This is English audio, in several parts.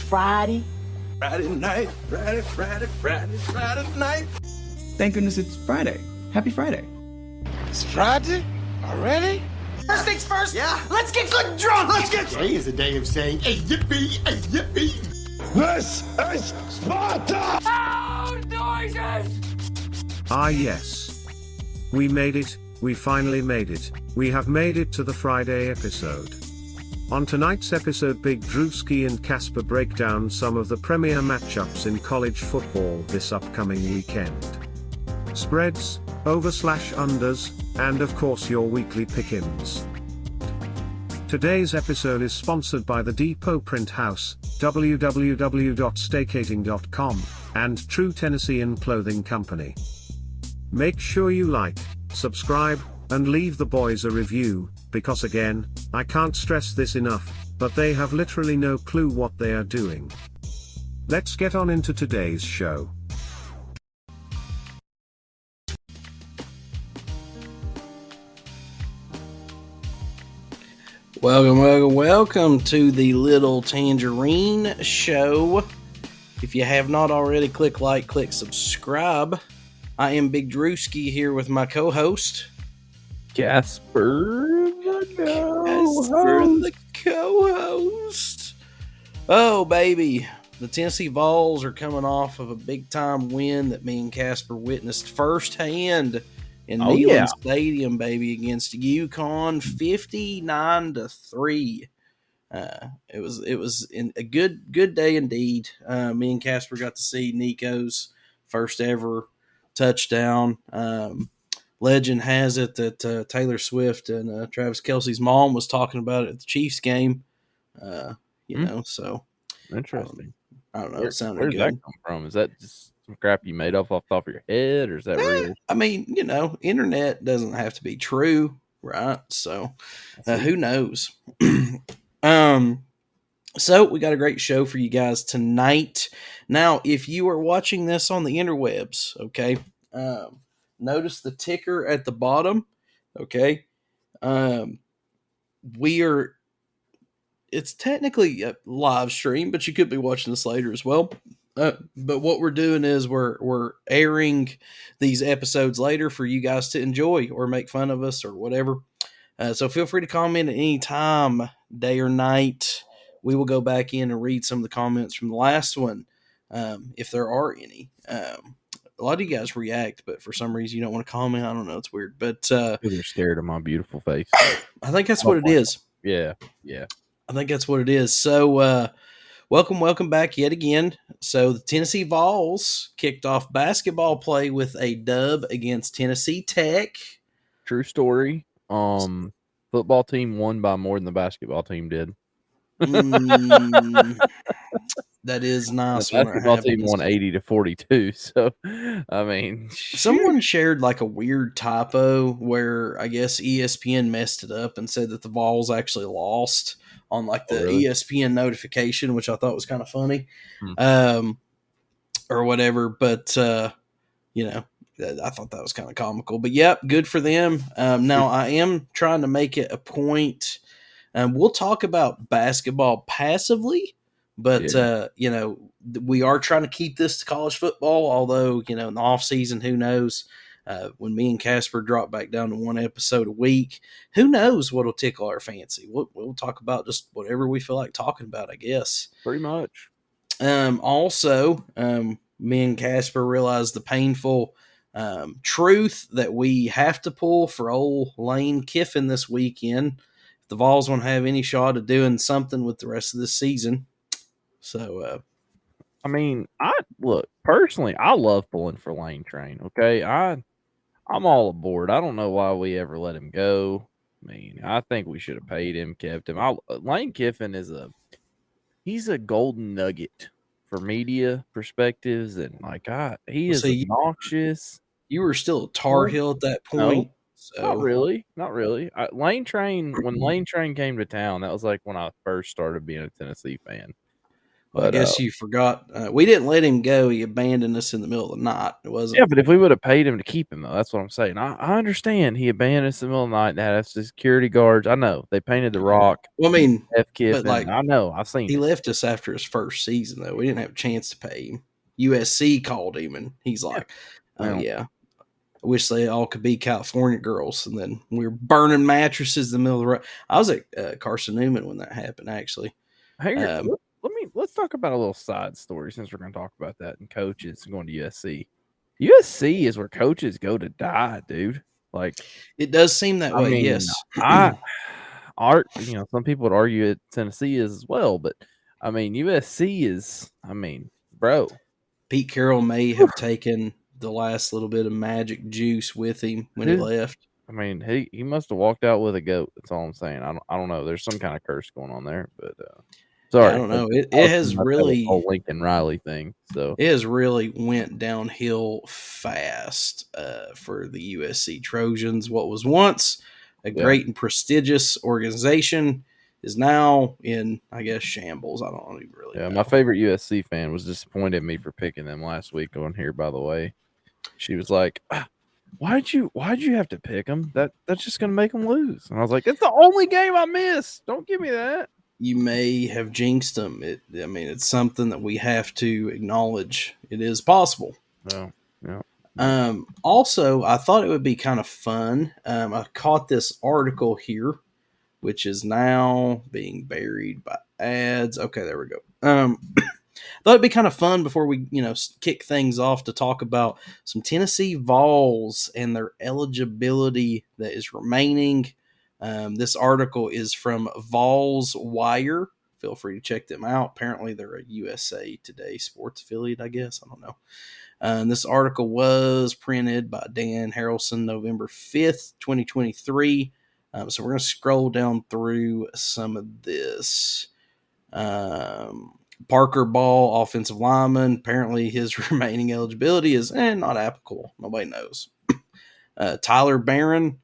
Friday. Friday night, Friday night. Thank goodness it's Friday. Happy Friday. It's Friday already? First things first. Yeah. Let's get good drunk. Let's get Today is a day of saying, hey, yippee, hey, yippee. This is Sparta! Loud noises. Ah yes. We made it, we finally made it, we have made it to the Friday episode. On tonight's episode, Big Drewski and Casper break down some of the premier matchups in college football this upcoming weekend. Spreads, over/unders, and of course your weekly pick-ins. Today's episode is sponsored by the Depot Printhouse, www.staycating.com, and True Tennessean Clothing Company. Make sure you like, subscribe, and leave the boys a review, because again, I can't stress this enough, but they have literally no clue what they are doing. Let's get on into today's show. Welcome to the Little Tangerine Show. If you have not already, click like, click subscribe. I am Big Drewski here with my co-host, Casper the co-host. Oh, baby. The Tennessee Vols are coming off of a big-time win that me and Casper witnessed firsthand in Neyland Stadium, baby, against UConn, 59-3. It was a good day indeed. Me and Casper got to see Nico's first ever touchdown. Legend has it that Taylor Swift and Travis Kelce's mom was talking about it at the Chiefs game. So interesting. I don't know. It sounded Where's good. that come from? Is that just some crap you made up off the top of your head, or is that real? I mean, internet doesn't have to be true, right? So who knows? So we got a great show for you guys tonight. Now, if you are watching this on the interwebs, okay, notice the ticker at the bottom, okay? It's technically a live stream, but you could be watching this later as well. But what we're doing is we're airing these episodes later for you guys to enjoy or make fun of us or whatever. So feel free to comment at any time, day or night. We will go back in and read some of the comments from the last one, if there are any. A lot of you guys react, but for some reason you don't want to comment. I don't know. It's weird. But You're scared of my beautiful face. I think that's what it is. Yeah. I think that's what it is. So welcome back yet again. So the Tennessee Vols kicked off basketball play with a dub against Tennessee Tech. True story. Football team won by more than the basketball team did. That is nice. The basketball team won 80-42. So, I mean, someone shared like a weird typo where I guess ESPN messed it up and said that the Vols actually lost on like the ESPN notification, which I thought was kind of funny, or whatever. But I thought that was kind of comical. But yep, good for them. Now I am trying to make it a point. We'll talk about basketball passively, but we are trying to keep this to college football. Although in the off season, who knows? When me and Casper drop back down to one episode a week, who knows what'll tickle our fancy? We'll talk about just whatever we feel like talking about, I guess. Pretty much. Also, me and Casper realized the painful truth that we have to pull for old Lane Kiffin this weekend if the Vols want to have any shot of doing something with the rest of this season. So, personally, I love pulling for Lane Train. Okay, I'm all aboard. I don't know why we ever let him go. I mean, I think we should have paid him, kept him. Lane Kiffin he's a golden nugget for media perspectives, and he is obnoxious. You were still a Tar Heel at that point. No, so. Not really. Lane Train, when Lane Train came to town, that was like when I first started being a Tennessee fan. Well, I But guess you forgot. We didn't let him go. He abandoned us in the middle of the night. It wasn't. yeah, but if we would have paid him to keep him, though, that's what I'm saying. I understand he abandoned us in the middle of the night and had us security guards. I know they painted the rock. Well, I mean, F. but Kiffin. like I know. I've seen he it. left us after his first season, though. We didn't have a chance to pay him. USC called him, and he's like, "Oh Well, yeah, I wish they all could be California girls." And then we were burning mattresses in the middle of the road. I was at Carson Newman when that happened, actually. hey, Um, let's talk about a little side story since we're going to talk about that and coaches going to USC. USC is where coaches go to die, dude. Like, it does seem that I way, mean, yes. some people would argue that Tennessee is as well, but I mean, USC is, I mean, bro. Pete Carroll may have taken the last little bit of magic juice with him when he left. I mean, he must have walked out with a goat. That's all I'm saying. I don't know. There's some kind of curse going on there, but sorry. Yeah, I don't know. It I was has thinking about that really whole Lincoln Riley thing. So it has really went downhill fast for the USC Trojans. What was once a great and prestigious organization is now in, I guess, shambles. I don't even really know. My favorite USC fan was disappointed in me for picking them last week on here, by the way. She was like, why'd you have to pick them? That's just gonna make them lose. And I was like, it's the only game I missed. Don't give me that. You may have jinxed them. It's something that we have to acknowledge. It is possible. Oh, yeah. Also, I thought it would be kind of fun. I caught this article here, which is now being buried by ads. Okay, there we go. Thought it'd be kind of fun before we, kick things off to talk about some Tennessee Vols and their eligibility that is remaining. This article is from Vols Wire. Feel free to check them out. Apparently, they're a USA Today sports affiliate, I guess. I don't know. And this article was printed by Dan Harrelson, November 5th, 2023. So we're going to scroll down through some of this. Parker Ball, offensive lineman. Apparently, his remaining eligibility is not applicable. Nobody knows. Tyler Barron,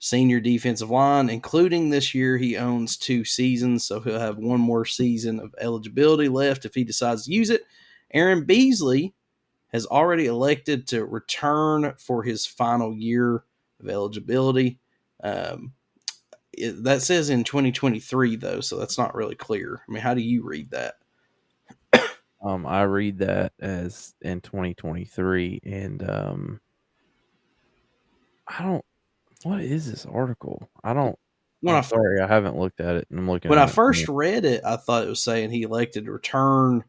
senior defensive line, including this year, he owns 2 seasons, so he'll have one more season of eligibility left if he decides to use it. Aaron Beasley has already elected to return for his final year of eligibility. That says in 2023, though, so that's not really clear. I mean, how do you read that? I read that as in 2023, and I don't. What is this article? I don't. Sorry, I haven't looked at it. And I'm looking. When at I first read it, I thought it was saying he elected to return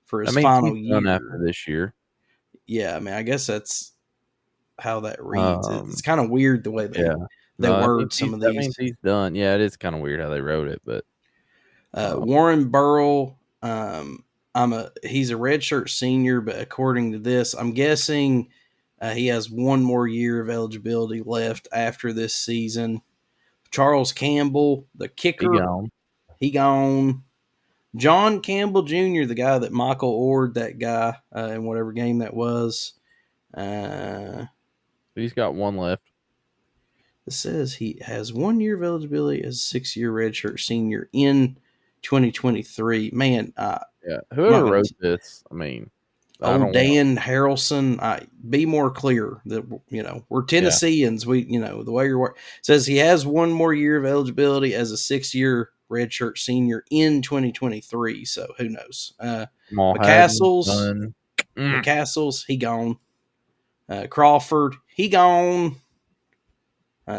for his final year after this year. Yeah, I mean, I guess that's how that reads. It's kind of weird the way they word some of these. That means he's done. Yeah, it is kind of weird how they wrote it, but Warren Burrell. He's a redshirt senior, but according to this, I'm guessing he has one more year of eligibility left after this season. Charles Campbell, the kicker, he gone. John Campbell Jr., the guy that Michael Ord, that guy in whatever game that was. He's got one left. It says he has 1 year of eligibility as a 6-year redshirt senior in 2023. Man, whoever wrote this, I mean, Dan Harrelson, be more clear that we're Tennesseans. We the way you're says he has 1 more year of eligibility as a 6-year redshirt senior in 2023. So who knows? McCastles, he gone. Crawford, he gone.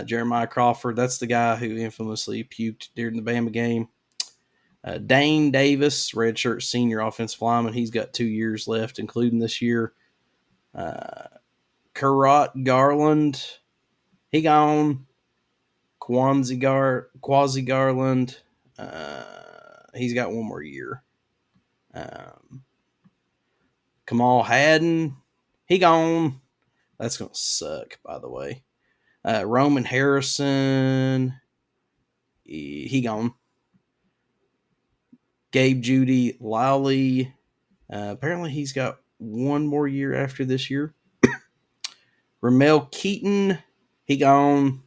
Jeremiah Crawford, that's the guy who infamously puked during the Bama game. Dane Davis, redshirt senior offensive lineman. He's got 2 years left, including this year. Currat Garland, he gone. Quasi Garland, he's got 1 more year. Kamal Haddon, he gone. That's going to suck, by the way. Roman Harrison, he gone. Gabe Judy Lowley, apparently he's got 1 more year after this year. Ramel Keaton, he gone.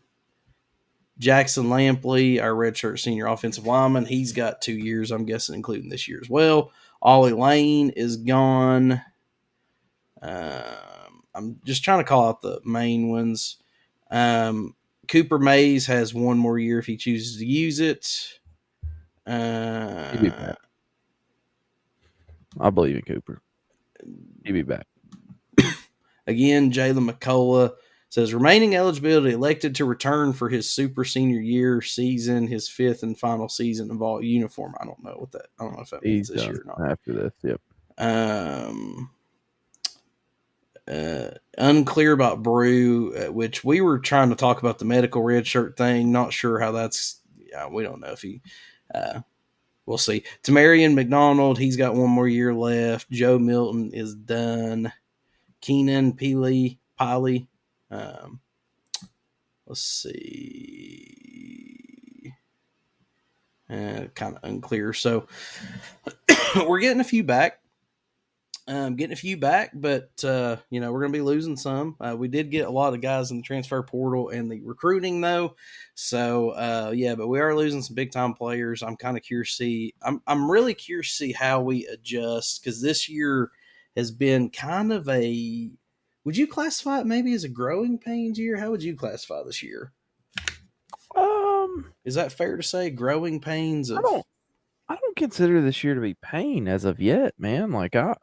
Jackson Lampley, our redshirt senior offensive lineman, he's got 2 years, I'm guessing, including this year as well. Ollie Lane is gone. I'm just trying to call out the main ones. Cooper Mays has 1 more year if he chooses to use it. He'll be back. I believe in Cooper. He'll be back. Again, Jalen McCullough says remaining eligibility elected to return for his super senior year season, his 5th and final season of all uniform. I don't know if that means this year or not. After this, yep. Unclear about Brew, which we were trying to talk about the medical red shirt thing. Not sure how that's. Yeah, we don't know if he. We'll see. Tamarian McDonald, he's got 1 more year left. Joe Milton is done. Keenan Piley. Let's see. Kind of unclear. So we're getting a few back. But we're going to be losing some. We did get a lot of guys in the transfer portal and the recruiting, though. So, but we are losing some big time players. I'm kind of curious to see. I'm really curious to see how we adjust, because this year has been kind of a. Would you classify it maybe as a growing pains year? How would you classify this year? Is that fair to say? Growing pains of. I don't consider this year to be pain as of yet, man. Like I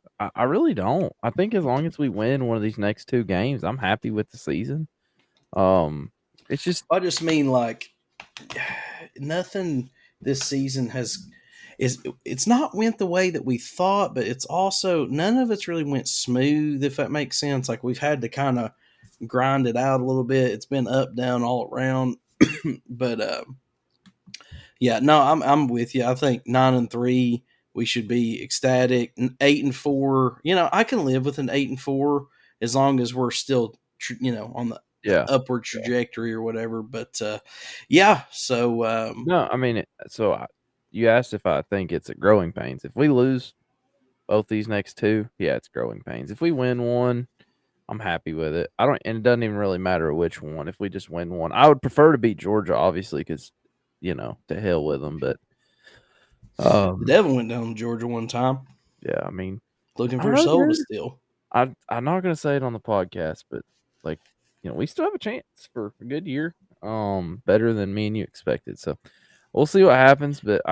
really don't. I think as long as we win one of these next 2 games, I'm happy with the season. It's just I just mean like nothing this season it's not went the way that we thought, but it's also none of it's really went smooth, if that makes sense. Like we've had to kind of grind it out a little bit. It's been up, down, all around. But I'm with you. I think 9-3 we should be ecstatic. 8-4, I can live with an 8-4 as long as we're still on the upward trajectory or whatever. But so no, I mean, you asked if I think it's a growing pains. If we lose both these next 2, it's growing pains. If we win one, I'm happy with it. And it doesn't even really matter which one. If we just win one, I would prefer to beat Georgia, obviously, because to hell with them. But Devin went down to Georgia one time. Yeah, I mean, looking for a soul still. I'm not gonna say it on the podcast, but we still have a chance for a good year. Better than me and you expected. So we'll see what happens. But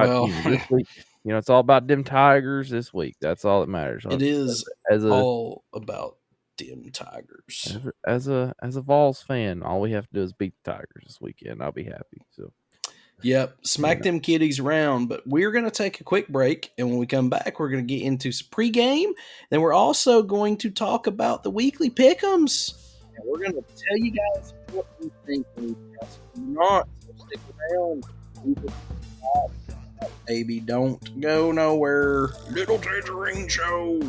this week, it's all about them Tigers this week. That's all that matters. It is all about them Tigers. As a Vols fan, all we have to do is beat the Tigers this weekend. I'll be happy. So. Yep, smack them kiddies around. But we're going to take a quick break, and when we come back, we're going to get into some pregame. Then we're also going to talk about the weekly pick'ems. And we're going to tell you guys what we think. Do not stick around. Baby, don't go nowhere. Little Tangerine Show.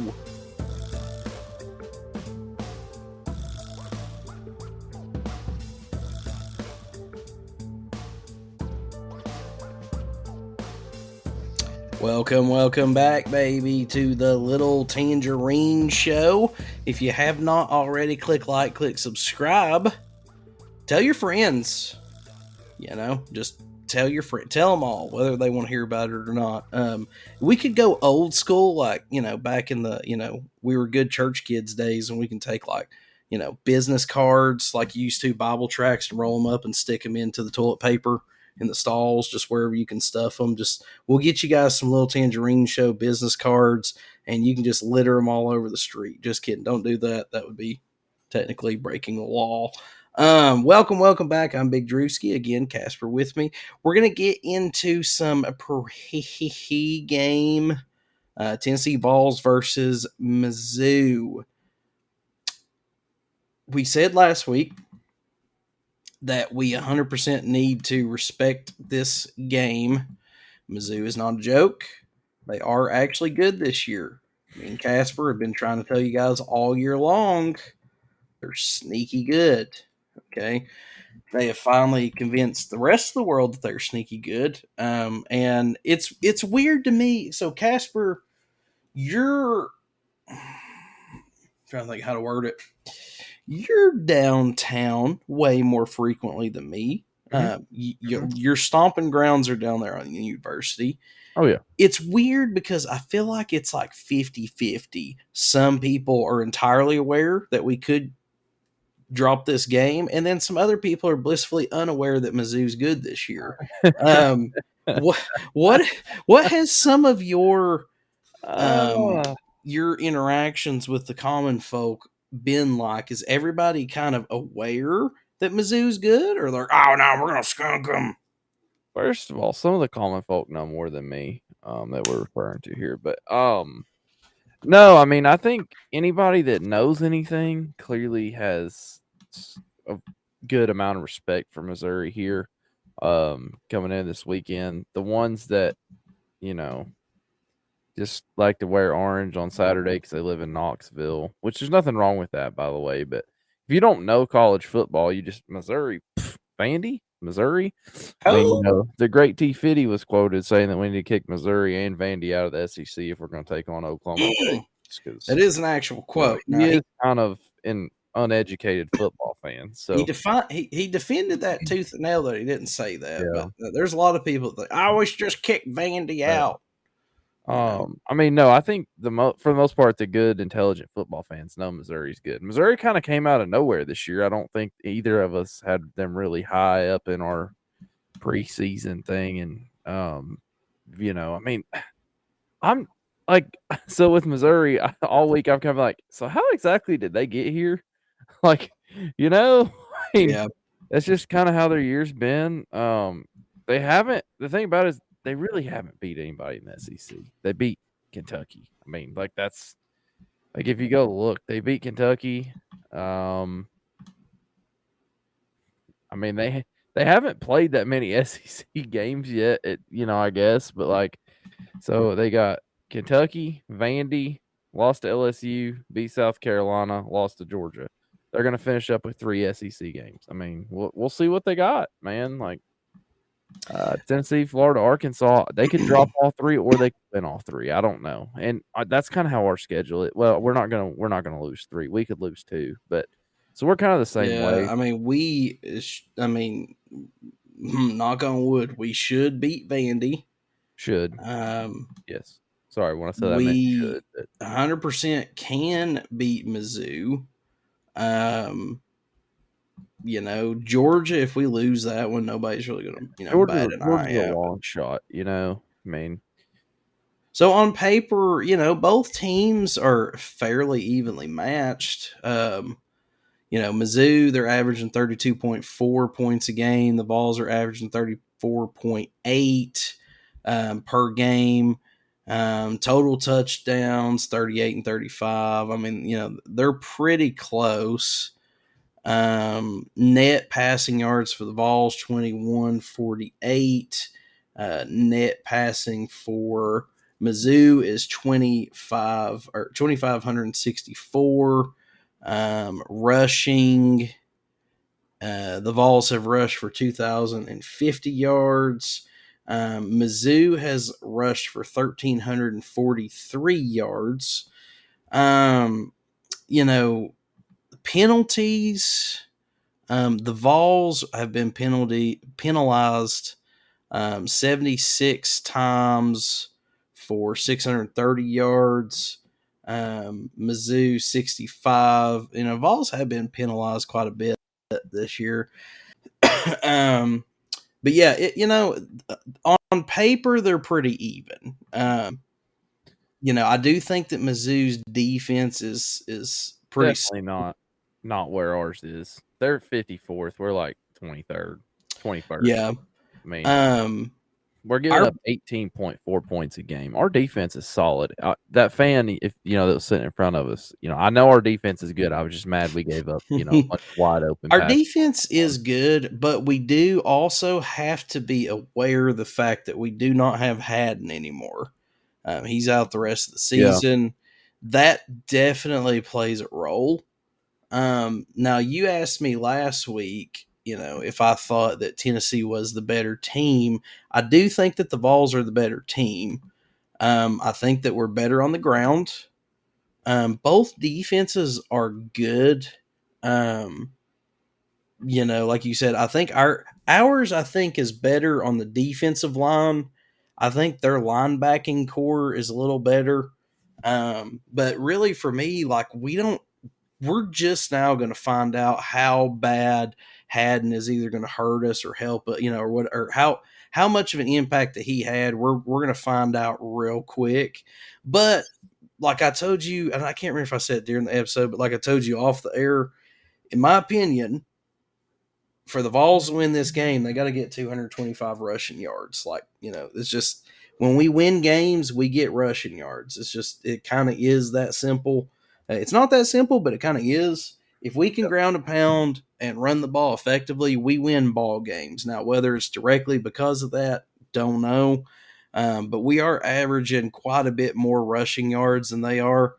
Welcome back, baby, to the Little Tangerine Show. If you have not already, click like, click subscribe. Tell your friends. Just tell them all, whether they want to hear about it or not. We could go old school, back in the, we were good church kids days, and we can take business cards like you used to, Bible tracts, and roll them up and stick them into the toilet paper in the stalls, just wherever you can stuff them. We'll get you guys some Little Tangerine Show business cards, and you can just litter them all over the street. Just kidding. Don't do that. That would be technically breaking the law. Welcome back. I'm Big Drewski. Again, Casper with me. We're going to get into some game. Tennessee Vols versus Mizzou. We said last week that we 100% need to respect this game. Mizzou is not a joke. They are actually good this year. Me and Casper have been trying to tell you guys all year long. They're sneaky good. Okay. They have finally convinced the rest of the world that they're sneaky good. And it's weird to me. So Casper, you're trying to think how to word it. You're downtown way more frequently than me. Your stomping grounds are down there on the university. Oh yeah. It's weird because I feel like it's like 50-50. Some people are entirely aware that we could drop this game, and then some other people are blissfully unaware that Mizzou's good this year. Um, what what has some of Uh, your interactions with the common folk been like? Is everybody kind of aware that Mizzou's good, or they're oh no, we're gonna skunk them? First of all, some of the common folk know more than me, that we're referring to here. But no, I mean, I think anybody that knows anything clearly has a good amount of respect for Missouri here. Coming in this weekend, the ones that you know just like to wear orange on Saturday because they live in Knoxville, which there's nothing wrong with that, by the way. But if you don't know college football, you just Missouri, Vandy, Missouri. I mean, the great T. Fitty was quoted saying that we need to kick Missouri and Vandy out of the SEC if we're going to take on Oklahoma State. That is an actual quote. He is kind of an uneducated football fan. So he defended that tooth and nail that he didn't say that. But there's a lot of people that I always just kick Vandy out. I mean, no, I think for the most part, the good, intelligent football fans know Missouri's good. Missouri kind of came out of nowhere this year. I don't think either of us had them really high up in our preseason thing. And, I mean, I'm like, so with Missouri all week, I'm kind of like, so how exactly did they get here? Like, I mean, that's just kind of how their year's been. They haven't, the thing about it is, they really haven't beat anybody in the SEC. They beat Kentucky. I mean, like that's like if you go look, they beat Kentucky. I mean they haven't played that many SEC games yet. I guess, but like, so they got Kentucky, Vandy, lost to LSU, beat South Carolina, lost to Georgia. They're gonna finish up with 3 SEC games. I mean, we'll see what they got, man. Like. Tennessee, Florida, Arkansas, they could drop all 3 or they could win all 3. I don't know. And that's kind of how our schedule is. Well, we're not gonna lose 3. We could lose 2, but so we're kind of the same way. I mean, knock on wood, we should beat Vandy. Should. Yes. Sorry, when I said that, we should. 100% can beat Mizzou. Georgia, if we lose that one, nobody's really going to, bat an eye a out. long shot, I mean. So on paper, both teams are fairly evenly matched. Mizzou, they're averaging 32.4 points a game. The Vols are averaging 34.8 per game. Total touchdowns, 38 and 35. I mean, they're pretty close. Net passing yards for the Vols 2148. Net passing for Mizzou is 2,564. Rushing, the Vols have rushed for 2,050 yards. Mizzou has rushed for 1,343 yards. Penalties, the Vols have been penalized 76 times for 630 yards. Mizzou 65. Vols have been penalized quite a bit this year. But yeah, on paper they're pretty even. I do think that Mizzou's defense is pretty definitely not where ours is. They're 54th. We're like 23rd, 21st. Yeah. I mean, we're giving up 18.4 points a game. Our defense is solid. That fan, if that was sitting in front of us, I know our defense is good. I was just mad we gave up, much wide open. Our defense is good, but we do also have to be aware of the fact that we do not have Haddon anymore. He's out the rest of the season. Yeah. That definitely plays a role. Now you asked me last week, if I thought that Tennessee was the better team. I do think that the Vols are the better team. I think that we're better on the ground. Both defenses are good. Like you said, I think Ours, I think, is better on the defensive line. I think their linebacking core is a little better. But really, for me, like we're just now going to find out how bad Haddon is either going to hurt us or help, or what, or how much of an impact that he had. We're going to find out real quick. But like I told you, and I can't remember if I said it during the episode, but like I told you off the air, in my opinion, for the Vols to win this game, they got to get 225 rushing yards. Like, it's just when we win games, we get rushing yards. It kind of is that simple. It's not that simple, but it kind of is. If we can ground a pound and run the ball effectively, we win ball games. Now, whether it's directly because of that, don't know. But we are averaging quite a bit more rushing yards than they are,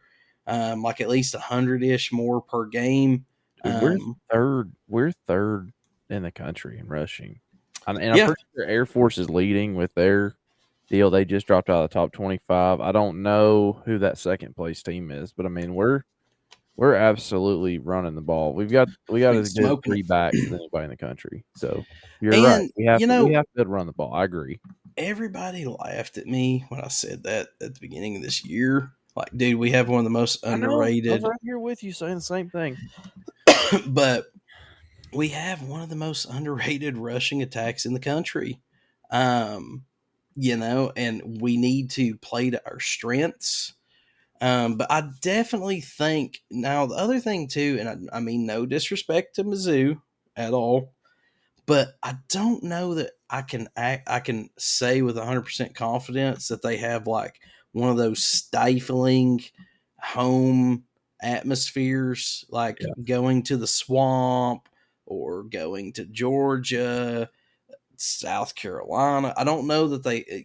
like at least 100-ish more per game. Dude, we're third. We're third in the country in rushing. I'm pretty sure Air Force is leading with their deal. They just dropped out of the top 25. I don't know who that second place team is, but I mean we're absolutely running the ball. We got as good 3 backs as anybody in the country. So you're right. We have to run the ball. I agree. Everybody laughed at me when I said that at the beginning of this year. Like, dude, we have one of the most underrated. I was right here with you saying the same thing. But we have one of the most underrated rushing attacks in the country. And we need to play to our strengths. But I definitely think now the other thing too, and I mean no disrespect to Mizzou at all, but I don't know that I can say with 100% confidence that they have like one of those stifling home atmospheres, like going to the Swamp or going to Georgia, South Carolina. I don't know that they,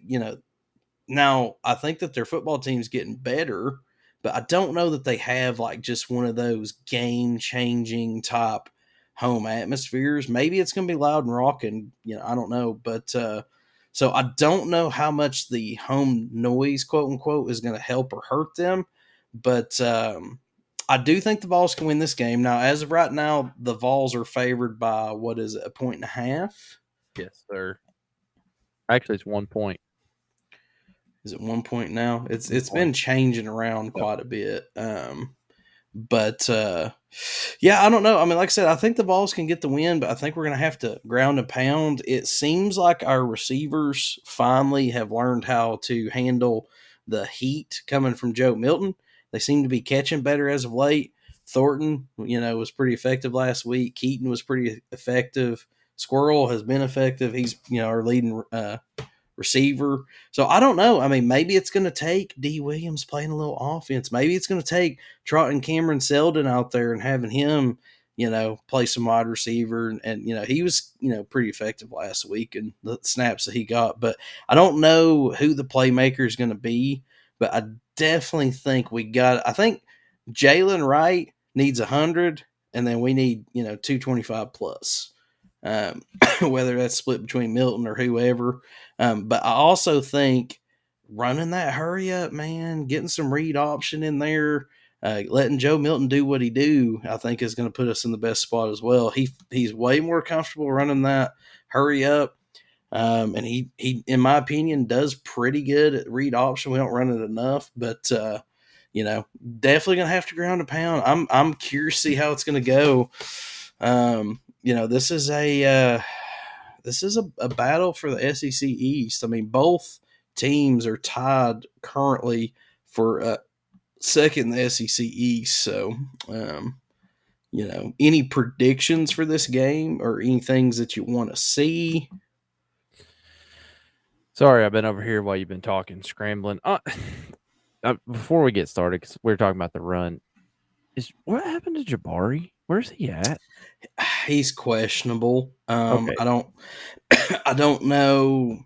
now I think that their football team's getting better, but I don't know that they have like just one of those game-changing type home atmospheres. Maybe it's going to be loud and rocking, I don't know. But so I don't know how much the home noise, quote unquote, is going to help or hurt them. But I do think the Vols can win this game. Now, as of right now, the Vols are favored by, what is it, 1.5? Yes, sir. Actually, it's 1 point. Is it 1 point now? It's been changing around quite a bit. But I don't know. I mean, like I said, I think the Vols can get the win, but I think we're going to have to ground and pound. It seems like our receivers finally have learned how to handle the heat coming from Joe Milton. They seem to be catching better as of late. Thornton, was pretty effective last week. Keaton was pretty effective. Squirrel has been effective. He's, our leading receiver. So I don't know. I mean, maybe it's going to take D. Williams playing a little offense. Maybe it's going to take trotting Cameron Seldon out there and having him, play some wide receiver. And he was, pretty effective last week and the snaps that he got. But I don't know who the playmaker is going to be. But I definitely think I think Jalen Wright needs 100, and then we need, 225 plus. Whether that's split between Milton or whoever. But I also think running that hurry up, man, getting some read option in there, letting Joe Milton do what he do, I think is going to put us in the best spot as well. He's way more comfortable running that hurry up. And he, in my opinion, does pretty good at read option. We don't run it enough, but definitely gonna have to ground a pound. I'm curious to see how it's gonna go. This is a battle for the SEC East. I mean, both teams are tied currently for second in the SEC East. So, any predictions for this game or any things that you want to see? Sorry, I've been over here while you've been talking, scrambling. Before we get started, because we're talking about the run, what happened to Jabari? Where's he at? He's questionable. Okay. I don't know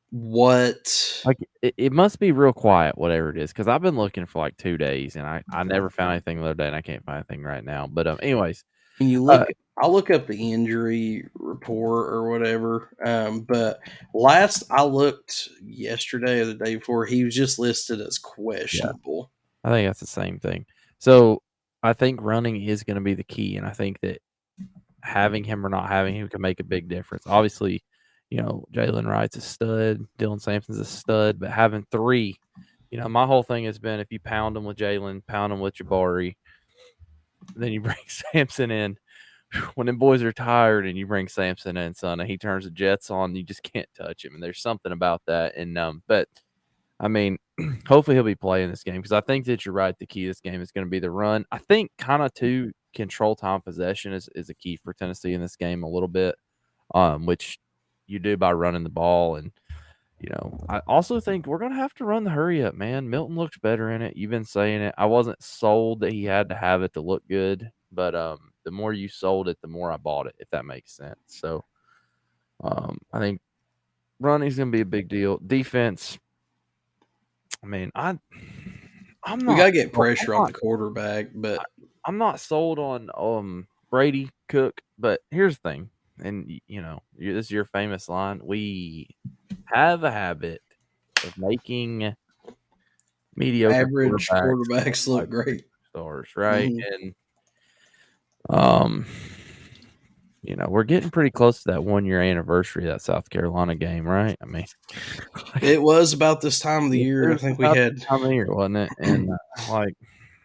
what. Like it must be real quiet, whatever it is, because I've been looking for like 2 days and I never found anything the other day, and I can't find anything right now. But anyways, When you look, I'll look up the injury report or whatever. But last I looked yesterday or the day before, he was just listed as questionable. I think that's the same thing. So I think running is going to be the key, and I think that having him or not having him can make a big difference. Obviously, Jalen Wright's a stud, Dylan Sampson's a stud, but having 3, my whole thing has been if you pound them with Jalen, pound them with Jabari, then you bring Sampson in. When them boys are tired and you bring Sampson in, son, and he turns the Jets on, you just can't touch him. And there's something about that. And but I mean, hopefully he'll be playing this game because I think that you're right. The key to this game is going to be the run. I think kind of to control time possession is a key for Tennessee in this game a little bit, which you do by running the ball. And I also think we're going to have to run the hurry up, man. Milton looks better in it. You've been saying it. I wasn't sold that he had to have it to look good, but the more you sold it, the more I bought it, if that makes sense. So I think running's going to be a big deal. Defense, I mean, I'm not. We got to get pressure on the quarterback, but I'm not sold on Brady, Cook. But here's the thing, and this is your famous line. We have a habit of making mediocre average quarterbacks look great. Stars, right? Mm-hmm. And we're getting pretty close to that 1-year anniversary of that South Carolina game, right? I mean, it was about this time of the year. I think we had time of the year, wasn't it? And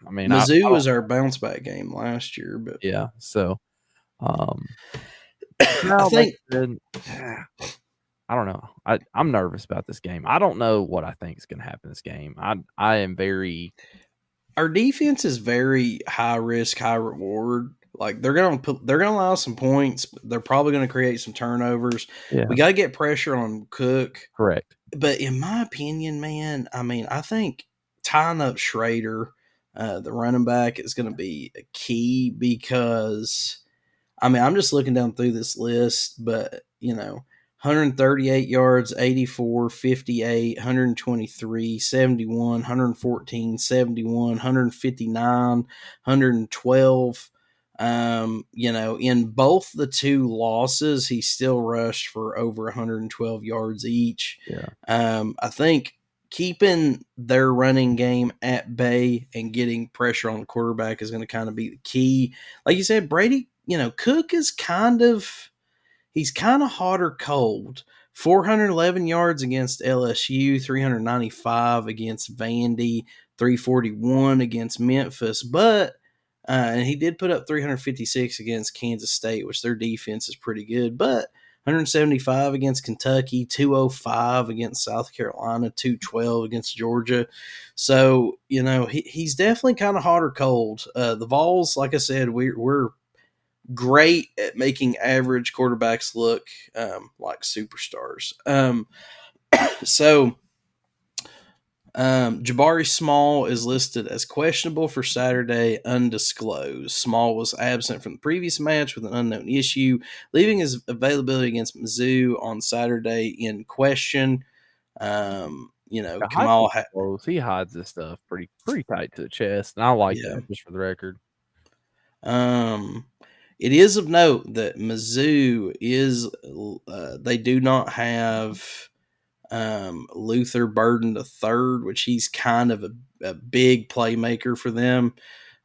Mizzou was our bounce back game last year, but yeah. So, I think I don't know. I'm nervous about this game. I don't know what I think is going to happen in this game. I am very. Our defense is very high risk, high reward. Like they're gonna allow some points. They're probably gonna create some turnovers. Yeah. We got to get pressure on Cook. Correct. But in my opinion, man, I mean, I think tying up Schrader, the running back, is going to be a key because, I mean, I'm just looking down through this list, but 138 yards, 84, 58, 123, 71, 114, 71, 159, 112. In both the 2 losses, he still rushed for over 112 yards each. Yeah. I think keeping their running game at bay and getting pressure on the quarterback is going to kind of be the key. Like you said, Brady, Cook is he's kind of hot or cold. 411 yards against LSU, 395 against Vandy, 341 against Memphis, but and he did put up 356 against Kansas State, which their defense is pretty good, but 175 against Kentucky, 205 against South Carolina, 212 against Georgia. So, he's definitely kind of hot or cold. The Vols, like I said, we're great at making average quarterbacks look like superstars. Jabari Small is listed as questionable for Saturday, undisclosed. Small was absent from the previous match with an unknown issue, leaving his availability against Mizzou on Saturday in question. Kamal he hides this stuff pretty tight to the chest, and I like that, just for the record. It is of note that Mizzou is they do not have Luther Burden III, which he's kind of a big playmaker for them.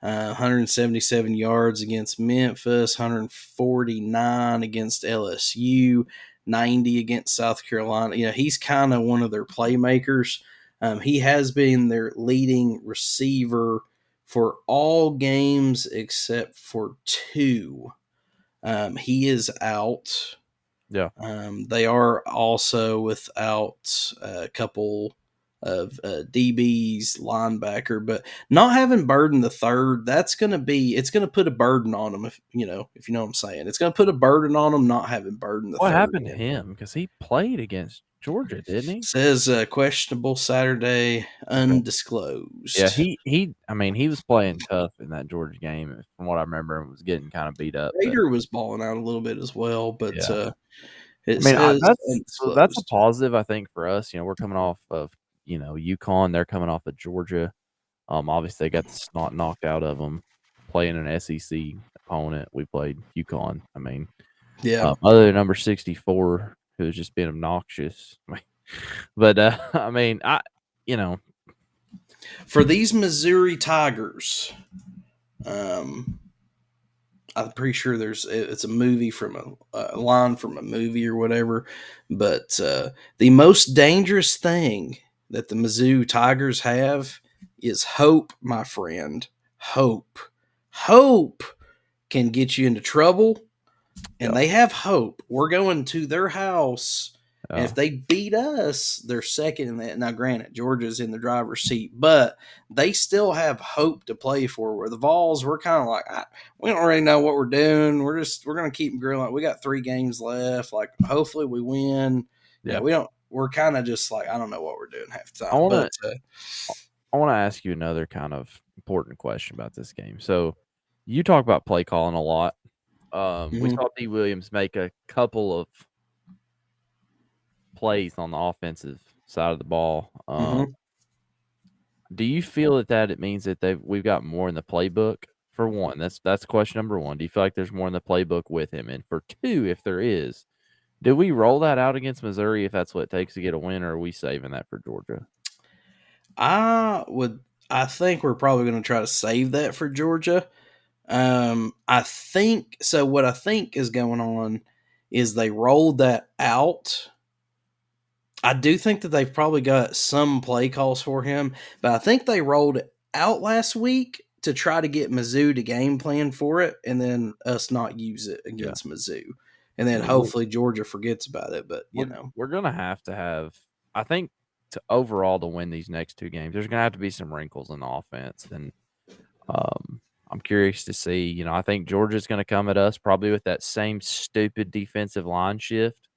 177 yards against Memphis, 149 against LSU, 90 against South Carolina. He's kind of one of their playmakers. He has been their leading receiver for all games except for 2. He is out. Yeah. They are also without a couple of DBs, linebacker, but not having Burden the third, it's going to put a burden on them. If you know what I'm saying, it's going to put a burden on them not having Burden the third. What happened to him? Because he played against Georgia, didn't he? Says questionable Saturday, undisclosed. Yeah, he was playing tough in that Georgia game. From what I remember, and was getting kind of beat up. Raider was balling out a little bit as well, but that's a positive, I think, for us. We're coming off of UConn. They're coming off of Georgia. Obviously, they got the snot knocked out of them playing an SEC opponent. We played UConn. I mean, other than number 64, who's just been obnoxious. But for these Missouri Tigers, I'm pretty sure it's a movie from a line from a movie or whatever. But the most dangerous thing that the Mizzou Tigers have is hope, my friend. Hope. Hope can get you into trouble, and they have hope. We're going to their house. And if they beat us, they're second in that. Now, granted, Georgia's in the driver's seat, but they still have hope to play for. Where the Vols, we're kind of like, we don't really know what we're doing. We're going to keep grilling. We got 3 games left. Like, hopefully we win. Yeah, we're kind of just like, I don't know what we're doing half the time. I want to ask you another kind of important question about this game. So, you talk about play calling a lot. We saw D. Williams make a couple of plays on the offensive side of the ball. Do you feel that it means that we've got more in the playbook? For one, that's question number one. Do you feel like there's more in the playbook with him? And for two, if there is, do we roll that out against Missouri if that's what it takes to get a win, or are we saving that for Georgia? I think we're probably going to try to save that for Georgia. I think so. What I think is going on is they rolled that out. I do think that they've probably got some play calls for him, but I think they rolled it out last week to try to get Mizzou to game plan for it, and then us not use it against Mizzou, and then hopefully Georgia forgets about it. But we're gonna have to have. I think to win these next 2 games, there's gonna have to be some wrinkles in the offense, and I'm curious to see. I think Georgia's gonna come at us probably with that same stupid defensive line shift.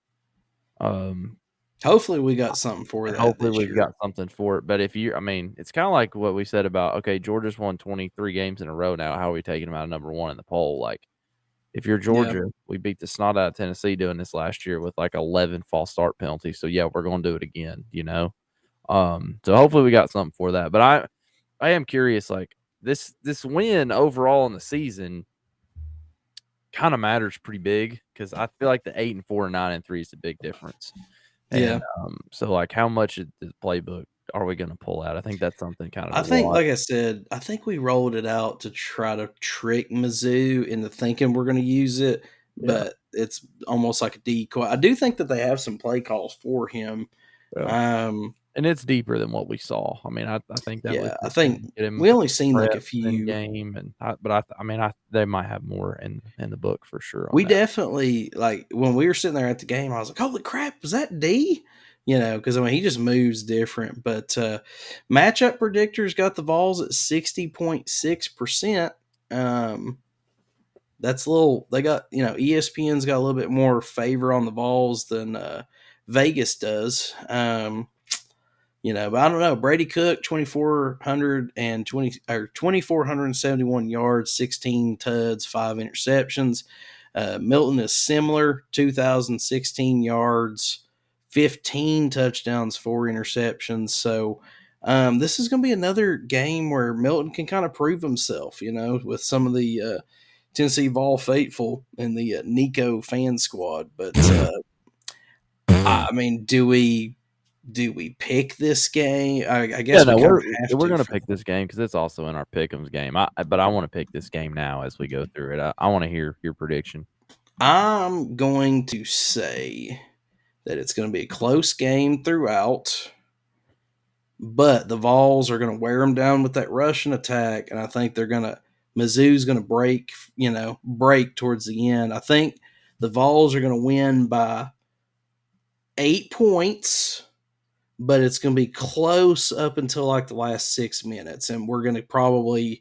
Hopefully we got something for that. Hopefully we've got something for it. But it's kind of like what we said about, okay, Georgia's won 23 games in a row now. How are we taking them out of number 1 in the poll? Like, if you're Georgia, we beat the snot out of Tennessee doing this last year with like 11 false start penalties. So yeah, we're going to do it again, So hopefully we got something for that. But I am curious, like this win overall in the season kind of matters pretty big, because I feel like the 8-4 and 9-3 is a big difference. And, so like how much of the playbook are we going to pull out? I think that's something kind of. I think, like I said, I think we rolled it out to try to trick Mizzou into thinking we're going to use it, but it's almost like a decoy. I do think that they have some play calls for him. And it's deeper than what we saw. I mean, I think that. Yeah, I think we only seen like a few game, they might have more in the book for sure. We definitely, like, when we were sitting there at the game, I was like, "Holy crap, was that D?" Because he just moves different. But matchup predictors got the Vols at 60.6%. That's a little. They got ESPN's got a little bit more favor on the Vols than Vegas does. But I don't know. Brady Cook, 2,471 yards, 16 tuds, 5 interceptions. Milton is similar, 2,016 yards, 15 touchdowns, 4 interceptions. So this is going to be another game where Milton can kind of prove himself, with some of the Tennessee Vol faithful and the Nico fan squad. But do we pick this game? I guess we're going to pick this game because it's also in our Pick'ems game. But I want to pick this game now as we go through it. I want to hear your prediction. I'm going to say that it's going to be a close game throughout, but the Vols are going to wear them down with that Russian attack, and I think Mizzou's going to break towards the end. I think the Vols are going to win by 8 points. But it's going to be close up until like the last 6 minutes. And we're going to probably,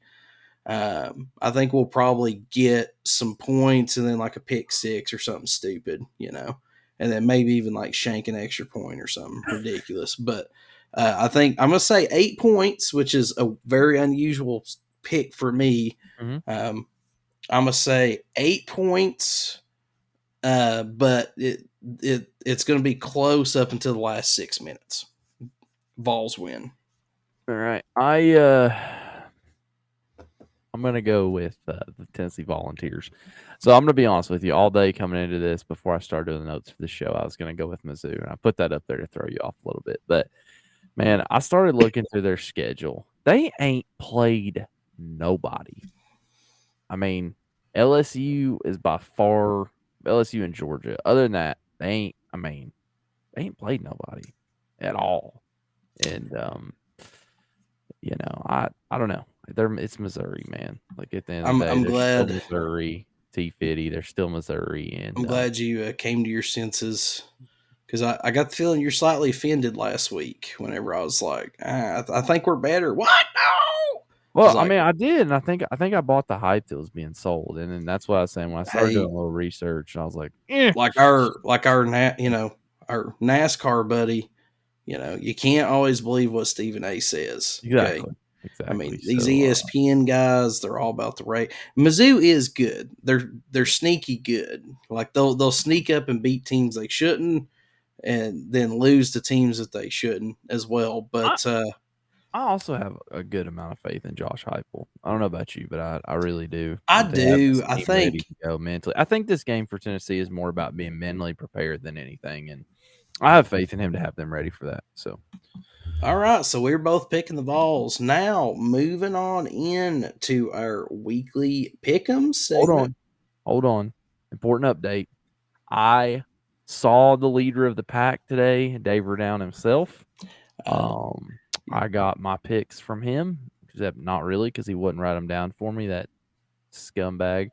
I think we'll probably get some points and then like a pick 6 or something stupid, and then maybe even like shank an extra point or something ridiculous. But I think I'm going to say 8 points, which is a very unusual pick for me. I'm going to say 8 points, but it's going to be close up until the last 6 minutes. Vols win. All right. I'm going to go with the Tennessee Volunteers. So I'm going to be honest with you. All day coming into this, before I started doing the notes for the show, I was going to go with Mizzou, and I put that up there to throw you off a little bit. But, man, I started looking through their schedule. They ain't played nobody. I mean, LSU is by far LSU and Georgia. Other than that, they ain't played nobody at all. And I don't know. It's Missouri, man. Like at the end of the day, I'm they're glad. still Missouri. T-Fitty, they're still Missouri, and I'm glad you came to your senses, because I got the feeling you're slightly offended last week whenever I was like, I think we're better. What? No. well, Like, I mean, I did, and I think I bought the hype that was being sold, and then that's what I was saying when I started doing a little research, and I was like, our our NASCAR buddy, you can't always believe what Stephen A says. Okay? exactly. I mean, these ESPN guys, they're all about the rate. Mizzou is good. They're sneaky good. Like they'll sneak up and beat teams they shouldn't, and then lose to teams that they shouldn't as well. But I also have a good amount of faith in Josh Heupel. I don't know about you, but I really do. I And to have do. this I team think ready to go mentally. I think this game for Tennessee is more about being mentally prepared than anything, and I have faith in him to have them ready for that. So, all right. So we're both picking the Vols. Now moving on in to our weekly pick'em segment. hold on. Important update. I saw the leader of the pack today, Dave Redown himself. I got my picks from him, except not really, because he wouldn't write them down for me. That scumbag.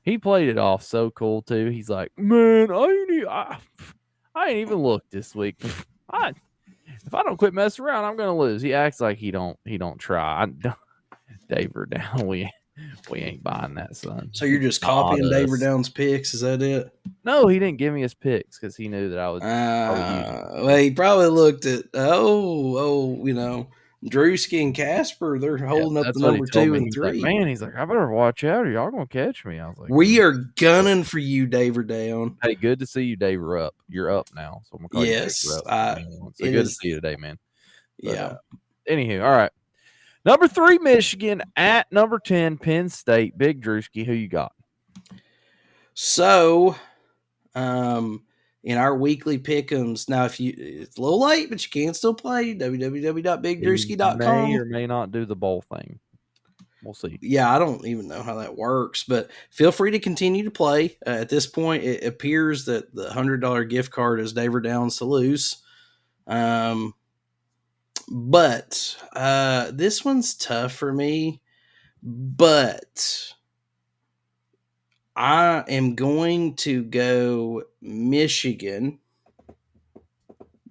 He played it off so cool too. He's like, man, I ain't even looked this week. If I don't quit messing around, I'm gonna lose. He acts like he don't try. Dave Redown, we ain't buying that, son. So you're just copying Dave Redown's picks? Is that it? No, he didn't give me his picks because he knew that I would probably use them. Well, he probably looked at Drewski and Casper. They're holding up That's the what he number told 2 me. and He's 3. like, man, he's like, I better watch out or y'all gonna catch me. I was like, We are gunning for you, Dave Redown. hey, good to see you, Dave. You're up now, so I'm gonna call Yes, you Dave. So good to see you today, man. But, yeah. Anywho, all right. Number 3, Michigan at number 10, Penn State. Big Drewski, who you got? So, in our weekly pick'ems, now it's a little late, but you can still play www.bigdrewski.com. May or may not do the bowl thing. We'll see. Yeah, I don't even know how that works, but feel free to continue to play. At this point, it appears that the $100 gift card is Dave Redown's to lose. But this one's tough for me, but I am going to go Michigan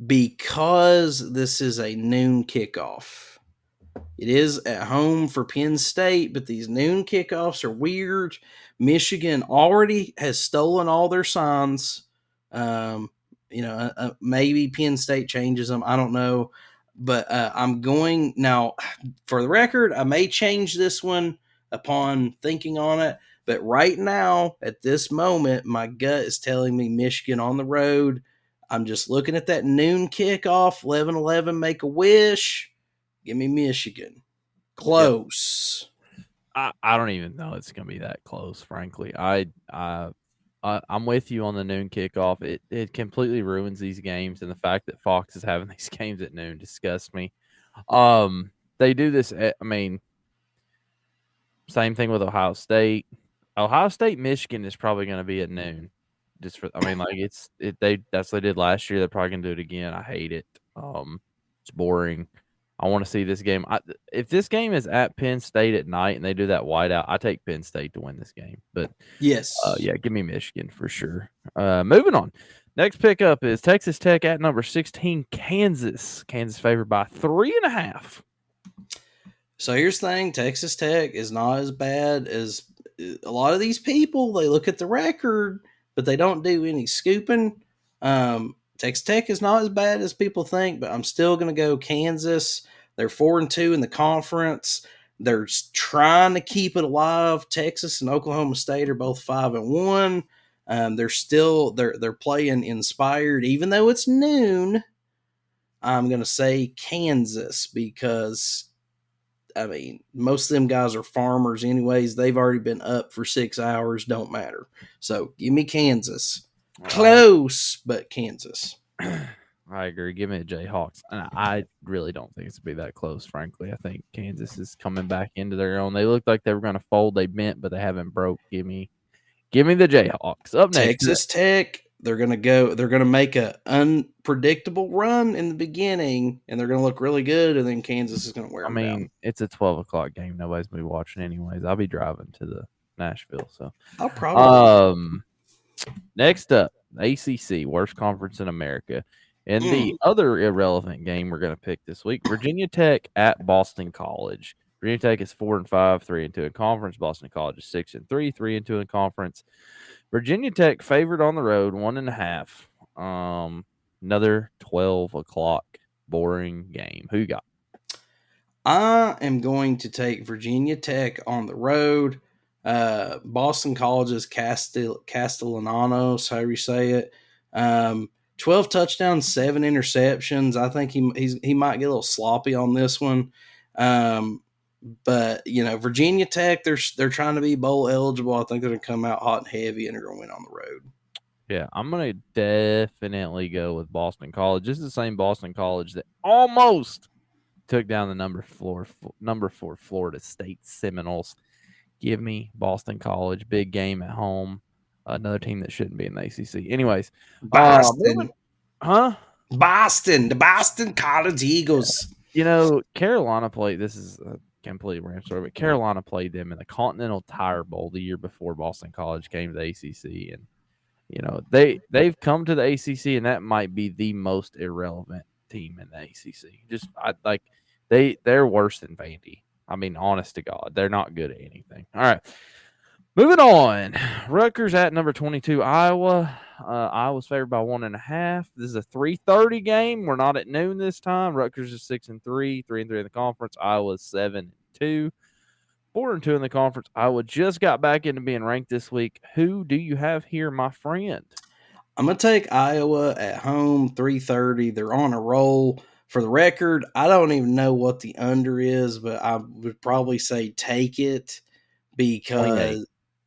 because this is a noon kickoff. It is at home for Penn State, but these noon kickoffs are weird. Michigan already has stolen all their signs. Maybe Penn State changes them. I don't know. But I'm going now, for the record, I may change this one upon thinking on it. But right now, at this moment, my gut is telling me Michigan on the road. I'm just looking at that noon kickoff, 11-11, make a wish. Give me Michigan. Close. Yep. I don't even know it's going to be that close, frankly. I'm with you on the noon kickoff. It completely ruins these games, and the fact that Fox is having these games at noon disgusts me. They do this. Same thing with Ohio State. Ohio State, Michigan is probably going to be at noon. That's what they did last year. They're probably going to do it again. I hate it. It's boring. I want to see this game. If this game is at Penn State at night and they do that whiteout, I take Penn State to win this game. But yes, give me Michigan for sure. Moving on. Next pickup is Texas Tech at number 16, Kansas. Kansas favored by 3.5. So here's the thing: Texas Tech is not as bad as a lot of these people. They look at the record, but they don't do any scooping. Texas Tech is not as bad as people think, but I'm still going to go Kansas. They're 4-2 in the conference. They're trying to keep it alive. Texas and Oklahoma State are both 5-1. They're playing inspired, even though it's noon. I'm going to say Kansas because, most of them guys are farmers anyways. They've already been up for 6 hours. Don't matter. So give me Kansas. Close, but Kansas. All I agree. Give me the Jayhawks. And I really don't think it's going to be that close, frankly. I think Kansas is coming back into their own. They looked like they were going to fold. They bent, but they haven't broke. Give me the Jayhawks. Up next. Texas Tech. They're gonna make a unpredictable run in the beginning, and they're gonna look really good, and then Kansas is gonna wear them down. It's a 12:00 game. Nobody's gonna be watching anyways. I'll be driving to the Nashville. So I'll probably next up, ACC, worst conference in America. And the other irrelevant game we're gonna pick this week, Virginia Tech at Boston College. Virginia Tech is 4-5, 3-2 in conference. Boston College is 6-3, 3-2 in conference. Virginia Tech favored on the road, 1.5. Another 12:00 boring game. Who you got? I am going to take Virginia Tech on the road. Boston College's Castellanos, however you say it. 12 touchdowns, 7 interceptions. I think he might get a little sloppy on this one. But Virginia Tech, they're trying to be bowl eligible. I think they're going to come out hot and heavy, and they're going to win on the road. Yeah, I'm going to definitely go with Boston College. This is the same Boston College that almost took down the number 4 Florida State Seminoles. Give me Boston College. Big game at home. Another team that shouldn't be in the ACC. Anyways, Boston. Boston, the Boston College Eagles. Carolina played. This is a complete random story, but Carolina played them in the Continental Tire Bowl the year before Boston College came to the ACC, and they've come to the ACC, and that might be the most irrelevant team in the ACC. They're worse than Vandy. I mean, honest to God, they're not good at anything. All right, moving on. Rutgers at number 22, Iowa. Iowa's favored by 1.5. This is a 3:30 game. We're not at noon this time. Rutgers is 6-3, 3-3 in the conference. Iowa is 7-2, 4-2 in the conference. Iowa just got back into being ranked this week. Who do you have here, my friend? I'm gonna take Iowa at home, 3:30. They're on a roll. For the record, I don't even know what the under is, but I would probably say take it because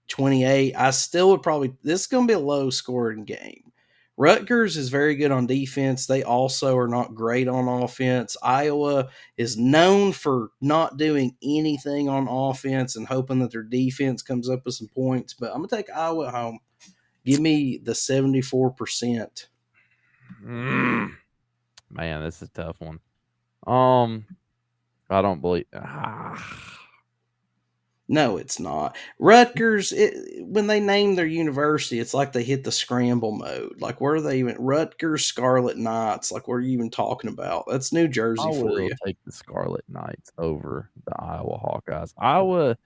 28. I still would probably. This is going to be a low scoring game. Rutgers is very good on defense. They also are not great on offense. Iowa is known for not doing anything on offense and hoping that their defense comes up with some points. But I'm going to take Iowa at home. Give me the 74%. Man, this is a tough one. I don't believe. No, it's not. Rutgers, when they name their university, it's like they hit the scramble mode. Like, where are they even? Rutgers Scarlet Knights. Like, what are you even talking about? That's New Jersey I for will you. take the Scarlet Knights over the Iowa Hawkeyes. Iowa,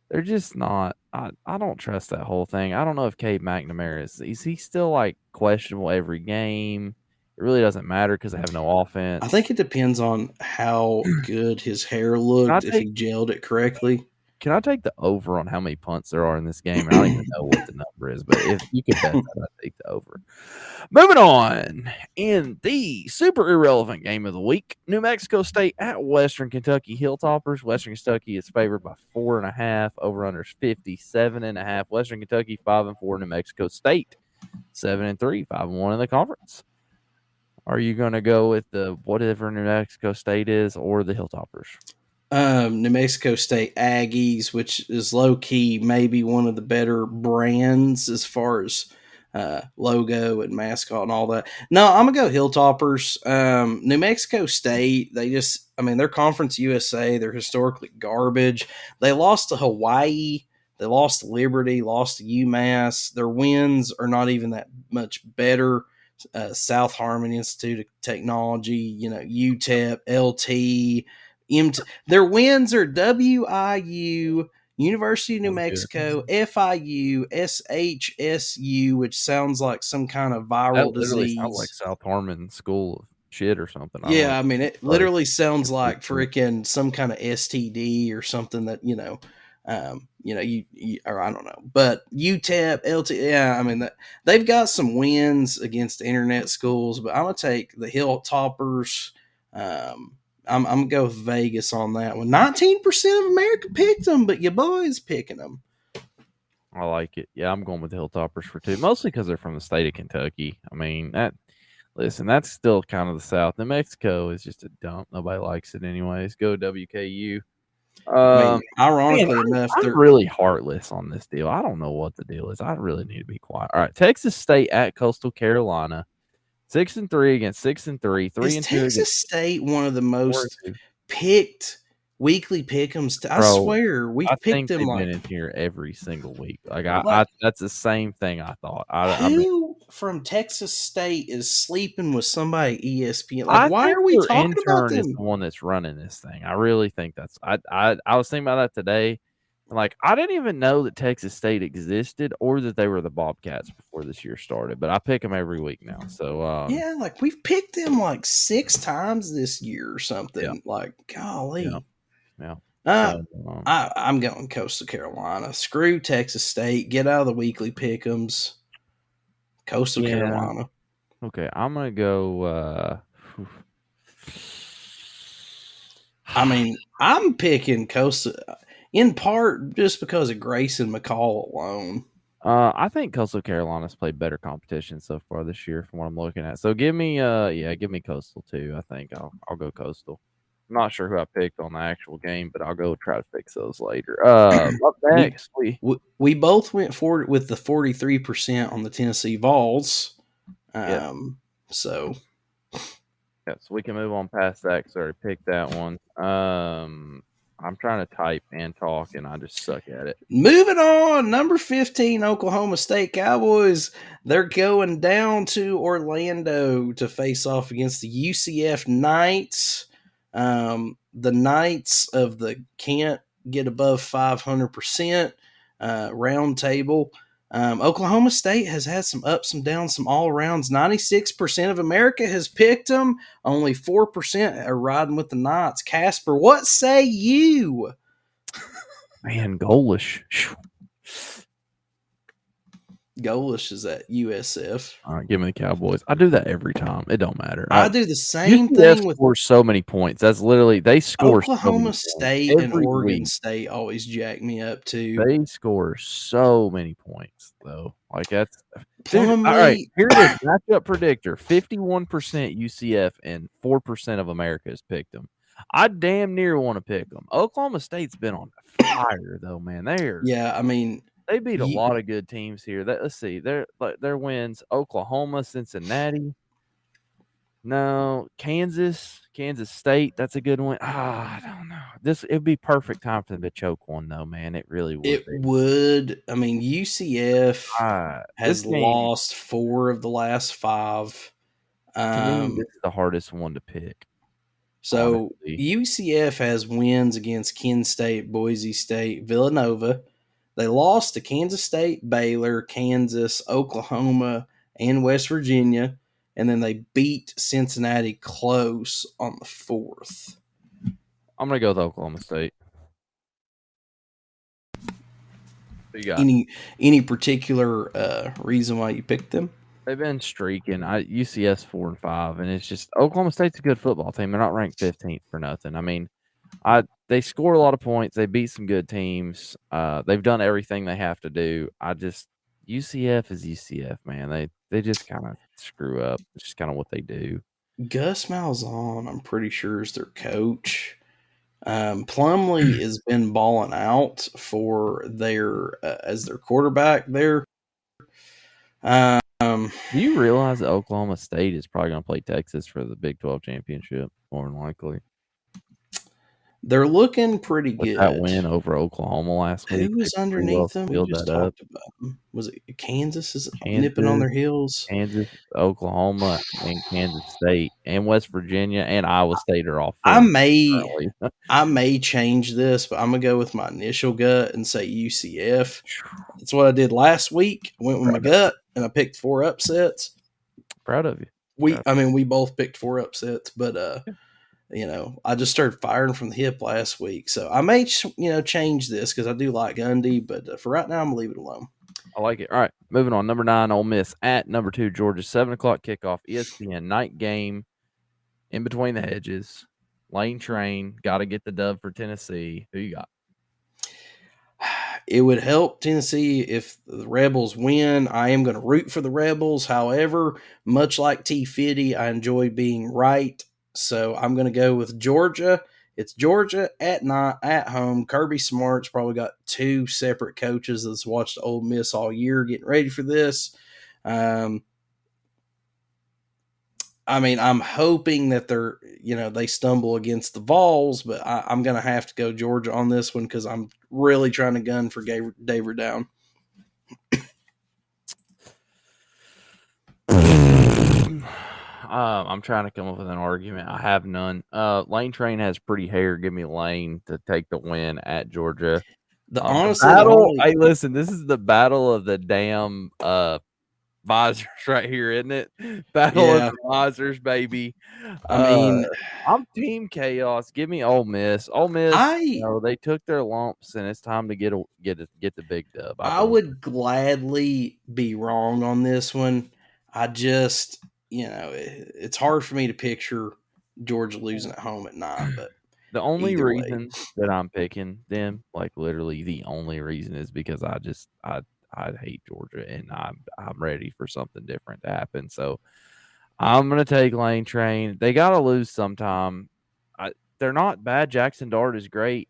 they're just not. I don't trust that whole thing. I don't know if Cade McNamara is he still like questionable every game. It really doesn't matter because they have no offense. I think it depends on how good his hair looked, if he gelled it correctly. Can I take the over on how many punts there are in this game? I don't even know what the number is, but if you could bet that, I'd take the over. Moving on, in the super irrelevant game of the week, New Mexico State at Western Kentucky Hilltoppers. Western Kentucky is favored by 4.5. Over-unders 57.5. Western Kentucky 5-4. New Mexico State 7-3, 5-1 in the conference. Are you going to go with the whatever New Mexico State is or the Hilltoppers? New Mexico State Aggies, which is low-key maybe one of the better brands as far as logo and mascot and all that. No, I'm going to go Hilltoppers. New Mexico State, they're Conference USA. They're historically garbage. They lost to Hawaii. They lost to Liberty, lost to UMass. Their wins are not even that much better. South Harmon Institute of Technology, UTEP, LT, their wins are WIU, University of New Mexico, FIU, SHSU, which sounds like some kind of viral disease. Sounds like South Harmon School of shit or something. Yeah, it literally sounds like freaking some kind of STD or something that or I don't know, but UTEP, LT, yeah, they've got some wins against internet schools, but I'm gonna take the Hilltoppers. I'm gonna go with Vegas on that one. 19% of America picked them, but your boy's picking them. I like it. Yeah, I'm going with the Hilltoppers for 2, mostly because they're from the state of Kentucky. Listen, that's still kind of the South. New Mexico is just a dump. Nobody likes it anyways. Go WKU. I mean, Man, ironically enough, I'm they're really heartless on this deal. I don't know what the deal is. I really need to be quiet. All right, Texas State at Coastal Carolina, 6-3 against 6-3, is 3-2 Texas against State one of the 4-2. most picked weekly pick'ems. I Bro, swear I we've picked think them they've like been in here every single week. Like like that's the same thing I thought. who from Texas State is sleeping with somebody at ESPN? Like, I why think are we their talking about intern is them? the one that's running this thing. I really think that's I was thinking about that today. And like I didn't even know that Texas State existed or that they were the Bobcats before this year started, but I pick them every week now. So Yeah, like we've picked them like 6 times this year or yeah, something. Like, yeah, golly. yeah. Uh, So I'm going Coastal Carolina. Screw Texas State. Get out of the weekly pick'ems. Coastal yeah, Carolina. okay. I'm gonna go I mean, I'm picking Coastal in part just because of Grayson McCall alone. I think Coastal Carolina's played better competition so far this year from what I'm looking at. So give me give me Coastal too. I think I'll go Coastal. I'm not sure who I picked on the actual game, but I'll go try to fix those later. Up We next we both went forward with the 43% on the Tennessee Vols. yeah, So yeah, so we can move on past that because I already picked that one. I'm trying to type and talk and I just suck at it. moving on, number 15, Oklahoma State Cowboys. They're going down to Orlando to face off against the UCF Knights. The Knights of the can't get above 500% round table. Oklahoma State has had some ups, some downs, some all arounds. 96% of America has picked them. Only 4% are riding with the Knights. Casper, what say you? Man, goalish. Goalish is at USF. All right, give me the Cowboys. I do that every time. It don't matter. I do the same UCF thing with scores so many points. That's literally they score so many Oklahoma points State and every Oregon week. State always jack me up too. They score so many points though. Like that's dude. All right, Plumlee, here it is. Matchup predictor: 51% UCF and 4% of America has picked them. I damn near want to pick them. Oklahoma State's been on fire though, man. yeah, I mean, They beat a you, lot of good teams here. Let's see. Their wins: Oklahoma, Cincinnati. No, Kansas State. That's a good one. I don't know. It'd be perfect time for them to choke one though, man. It really would it be. would. I mean, UCF This has game lost 4 of the last 5. to me, this Um, is the hardest one to pick. so Honestly, UCF has wins against Kent State, Boise State, Villanova. They lost to Kansas State, Baylor, Kansas, Oklahoma, and West Virginia. And then they beat Cincinnati close on the 4th. I'm gonna go with Oklahoma State. Who you got? Any particular reason why you picked them? They've been streaking. UCS 4-5, and it's just Oklahoma State's a good football team. They're not ranked 15th for nothing. I mean, they score a lot of points. They beat some good teams. They've done everything they have to do. UCF is UCF, man. They just kind of screw up. It's just kind of what they do. Gus Malzahn, I'm pretty sure, is their coach. Plumlee has been balling out for their as their quarterback there. Do you realize that Oklahoma State is probably going to play Texas for the Big 12 championship, more than likely? They're looking pretty With good. that win over Oklahoma last week, Who was they pretty well underneath them? We sealed just that up. talked about them. Was it Kansas? Is nipping on Kansas, their heels? Kansas, Oklahoma, and Kansas State, and West Virginia, and Iowa State are all I 4 may currently. I may change this, but I'm gonna go with my initial gut and say UCF. That's what I did last week. I went with my gut and I picked 4 upsets. Proud of you. We both picked 4 upsets, but I just started firing from the hip last week, so I may change this because I do like Gundy, but for right now I'm gonna leave it alone. I like it. All right, moving on. Number 9, Ole Miss at number 2, Georgia. 7:00 kickoff. ESPN night game. In between the hedges. Lane Train. Got to get the dub for Tennessee. Who you got? it would help Tennessee if the Rebels win. I am going to root for the Rebels. However, much like T. Fitty, I enjoy being right. So I'm going to go with Georgia. It's Georgia at night at home. Kirby Smart's probably got two separate coaches that's watched Ole Miss all year getting ready for this. I mean, I'm hoping that they stumble against the Vols, but I'm going to have to go Georgia on this one because I'm really trying to gun for Daver down. I'm trying to come up with an argument. I have none. Lane Train has pretty hair. Give me Lane to take the win at Georgia. Hey, listen, this is the battle of the damn visors right here, isn't it? Battle of the visors, baby. I mean, I'm Team Chaos. Give me Ole Miss. Ole Miss, they took their lumps, and it's time to get the big dub. I would gladly be wrong on this one. I just, it's hard for me to picture Georgia losing at home at 9, but the only reason that I'm picking them, like literally the only reason, is because I hate Georgia and I'm ready for something different to happen. So I'm gonna take Lane Train. They gotta lose sometime. They're not bad. Jackson Dart is great.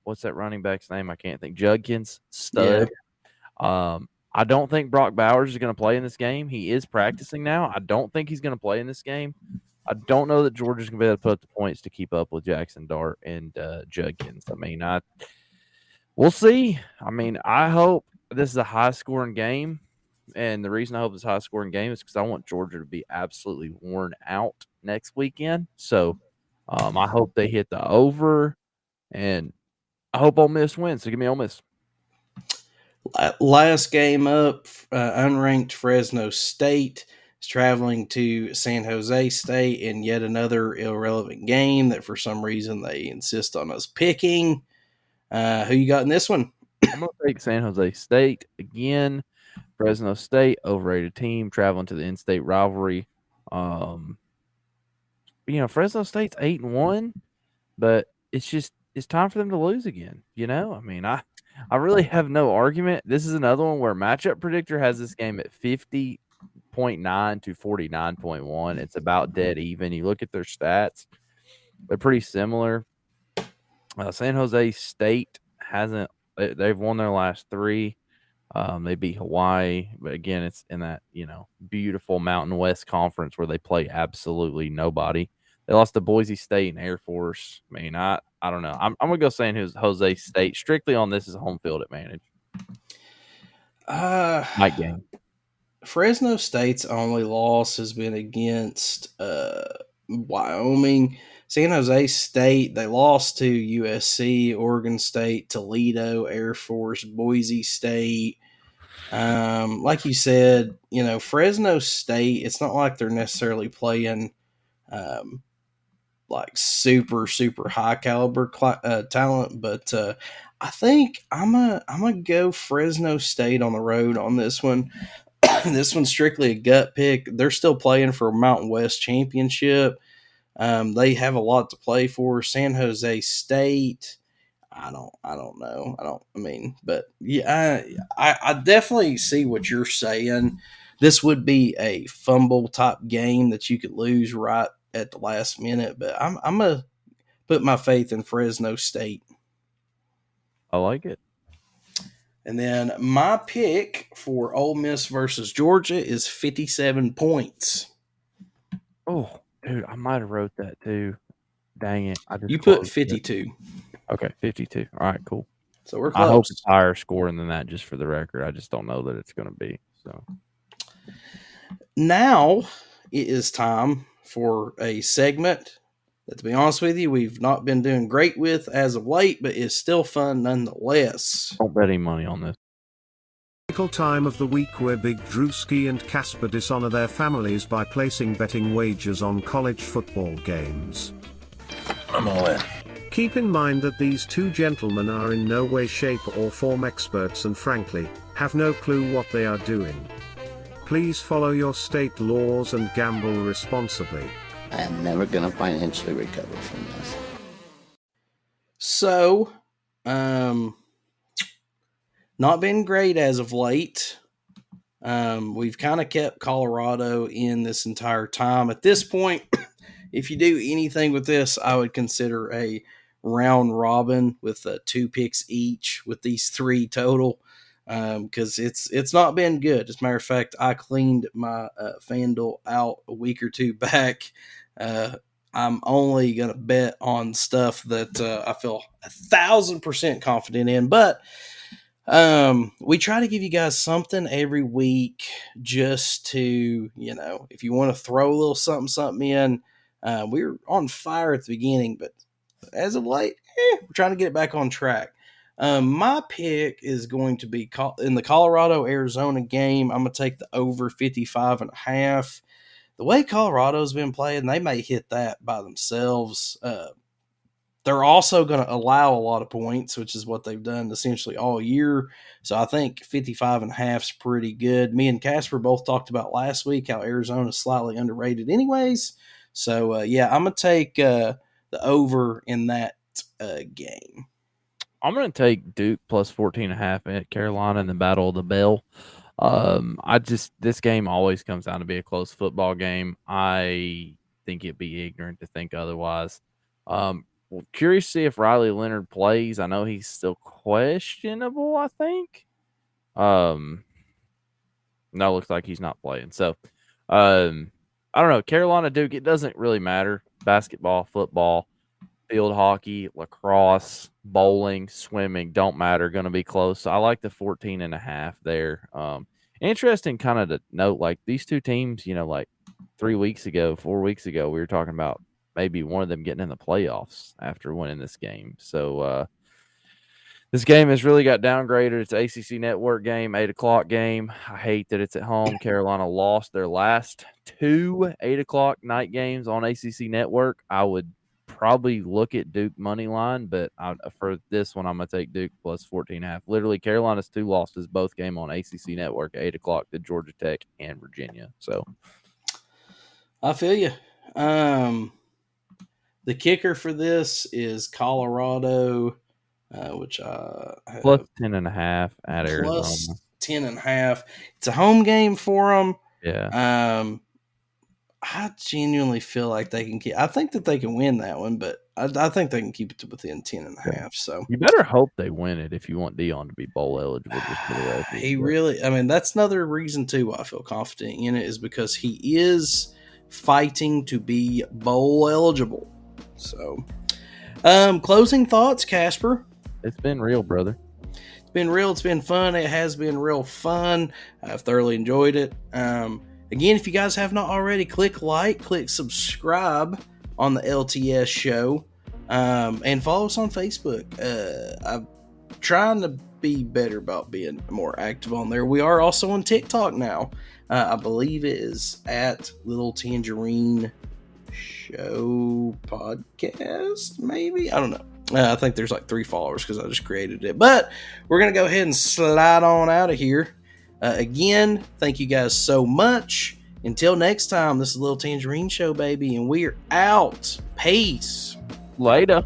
What's that running back's name? I can't think. Judkins, stud. Yeah. I don't think Brock Bowers is gonna play in this game. He is practicing now. I don't think he's gonna play in this game. I don't know that Georgia's gonna be able to put up the points to keep up with Jackson Dart and Judkins. I mean, we'll see. I mean, I hope this is a high-scoring game, and the reason I hope it's a high-scoring game is because I want Georgia to be absolutely worn out next weekend. So I hope they hit the over, and I hope Ole Miss wins. So give me Ole Miss. Last game up, unranked Fresno State is traveling to San Jose State in yet another irrelevant game that for some reason they insist on us picking. Who you got in this one? I'm going to take San Jose State again. Fresno State, overrated team, traveling to the in-state rivalry. Fresno State's 8-1, but it's time for them to lose again. I mean, I really have no argument. This is another one where Matchup Predictor has this game at 50.9 to 49.1. It's about dead even. You look at their stats, they're pretty similar. San Jose State they've won their last 3. They beat Hawaii, but again, it's in that, beautiful Mountain West Conference where they play absolutely nobody. They lost to Boise State and Air Force. I mean, I don't know. I'm going to go San Jose State strictly on this as a home field advantage. Night game. Fresno State's only loss has been against Wyoming. San Jose State, they lost to USC, Oregon State, Toledo, Air Force, Boise State. Like you said, Fresno State, it's not like they're necessarily playing like super, super high caliber talent, but I think I'm gonna go Fresno State on the road on this one. This one's strictly a gut pick. They're still playing for a Mountain West championship. They have a lot to play for. San Jose State, I don't know. But yeah, I definitely see what you're saying. This would be a fumble type game that you could lose right at the last minute, but I'm gonna put my faith in Fresno State. I like it. And then my pick for Ole Miss versus Georgia is 57 points. Oh, dude, I might have wrote that too. Dang it. You put 52. Okay, 52. All right, cool. So we're close. I hope it's higher scoring than that, just for the record. I just don't know that it's going to be. So now it is time for a segment that, to be honest with you, we've not been doing great with as of late, but is still fun nonetheless. Don't bet any money on this. Time of the week where Big Drewski and Casper dishonor their families by placing betting wagers on college football games. I'm all in. Keep in mind that these two gentlemen are in no way, shape, or form experts and frankly, have no clue what they are doing. Please follow your state laws and gamble responsibly. I am never going to financially recover from this. So, Not been great as of late. We've kind of kept Colorado in this entire time. At this point, if you do anything with this, I would consider a round robin with 2 picks each with these 3 total, because it's not been good. As a matter of fact, I cleaned my FanDuel out a week or 2 back. I'm only going to bet on stuff that I feel 1,000% confident in, but we try to give you guys something every week just to, if you want to throw a little something in. We were on fire at the beginning, but as of late, we're trying to get it back on track. My pick is going to be in the Colorado-Arizona game. I'm going to take the over 55.5. The way Colorado's been playing, they may hit that by themselves. They're also going to allow a lot of points, which is what they've done essentially all year. So I think 55.5 is pretty good. Me and Casper both talked about last week how Arizona is slightly underrated anyways. So, I'm going to take the over in that game. I'm going to take Duke plus 14.5 at Carolina in the Battle of the Bell. This game always comes down to be a close football game. I think it'd be ignorant to think otherwise. Curious to see if Riley Leonard plays. I know he's still questionable, I think. No, looks like he's not playing. So, I don't know. Carolina, Duke, it doesn't really matter. Basketball, football, field hockey, lacrosse, bowling, swimming, don't matter. Going to be close. So I like the 14.5 there. Interesting kind of to note, like these 2 teams, like 4 weeks ago, we were talking about maybe one of them getting in the playoffs after winning this game. So this game has really got downgraded. It's an ACC Network game, 8:00 game. I hate that it's at home. Carolina lost their last 2 8:00 night games on ACC Network. I would probably look at Duke money line, but for this one, I'm going to take Duke plus 14.5. Literally, Carolina's 2 losses, both game on ACC Network, 8:00 to Georgia Tech and Virginia. So I feel you. The kicker for this is Colorado, which I have plus 10.5 at Arizona. Plus 10.5. It's a home game for them. Yeah. I genuinely feel like they can keep. I think that they can win that one, but I think they can keep it to within 10.5. So you better hope they win it if you want Dion to be bowl eligible. Just for the record. He really. I mean, that's another reason too why I feel confident in it is because he is fighting to be bowl eligible. So, closing thoughts, Casper. It's been real, brother. It's been real. It's been fun. It has been real fun. I've thoroughly enjoyed it. Again, if you guys have not already, click subscribe on the LTS show, and follow us on Facebook. I'm trying to be better about being more active on there. We are also on TikTok now. I believe it is at Little Tangerine Show Podcast, maybe? I don't know. I think there's like 3 followers because I just created it. But we're going to go ahead and slide on out of here. Again, thank you guys so much. Until next time, this is Little Tangerine Show, baby, and we're out. Peace. Later.